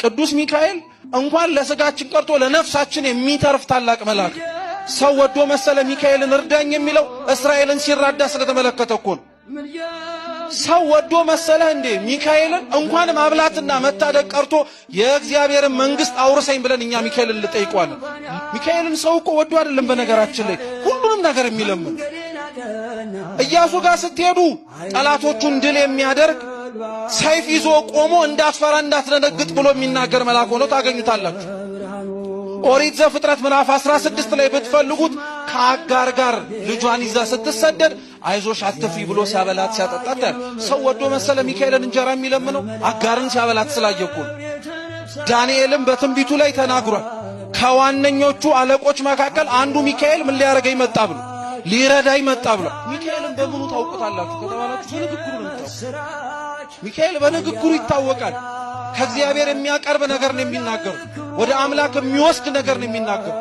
ቅዱስ ሚካኤል እንኳን ለስጋችን ቀርቶ ለነፍሳችን የሚተርፍ ታላቅ መልአክ። ሰው ወዶ መሰለ ሚካኤልን እርዳኝ የሚለው እስራኤልን ሲራዳ ስለተመለከተ እኮ ነው። ሰው ወዶ መሰለ እንዴ ሚካኤልን እንኳን ማብላትና መታደግ ቀርቶ የእግዚአብሔርን መንግስት አውርሰኝ ብለን እኛ ሚካኤልን ልጠይቀዋለን። ሚካኤልን ሰው እኮ ወዶ አይደለም በነገራችን ላይ ሁሉንም ነገር የሚለምን። ኢያሱ ጋር ስትሄዱ ጠላቶቹን ድል የሚያደርግ ሰይፍ ይዞ ቆሞ እንዳትፈራ እንዳትደነግጥ ብሎ የሚናገር መልአክ ሆኖ ታገኙታላችሁ። ኦሪት ዘፍጥረት ምዕራፍ 16 ላይ ብትፈልጉት ከአጋር ጋር ልጇን ይዛ ስትሰደድ አይዞሽ አትፍሪ ብሎ ሲያበላት ሲያጠጣት ሰው ወዶ መሰለ ሚካኤልን እንጀራ የሚለምነው አጋርን ሲያበላት ስላየኩ። ዳንኤልም በትንቢቱ ላይ ተናግሯል። ከዋነኞቹ አለቆች መካከል አንዱ ሚካኤል ምን ሊያረገኝ መጣ ብሎ ሊረዳኝ መጣ ብሎ። ሚካኤልን በምኑ ታውቁታላችሁ ከተባላችሁ በንግግሩ ነው። ሚካኤል በንግግሩ ይታወቃል። ከእግዚአብሔር የሚያቀርብ ነገር ነው የሚናገሩ፣ ወደ አምላክ የሚወስድ ነገር ነው የሚናገሩ።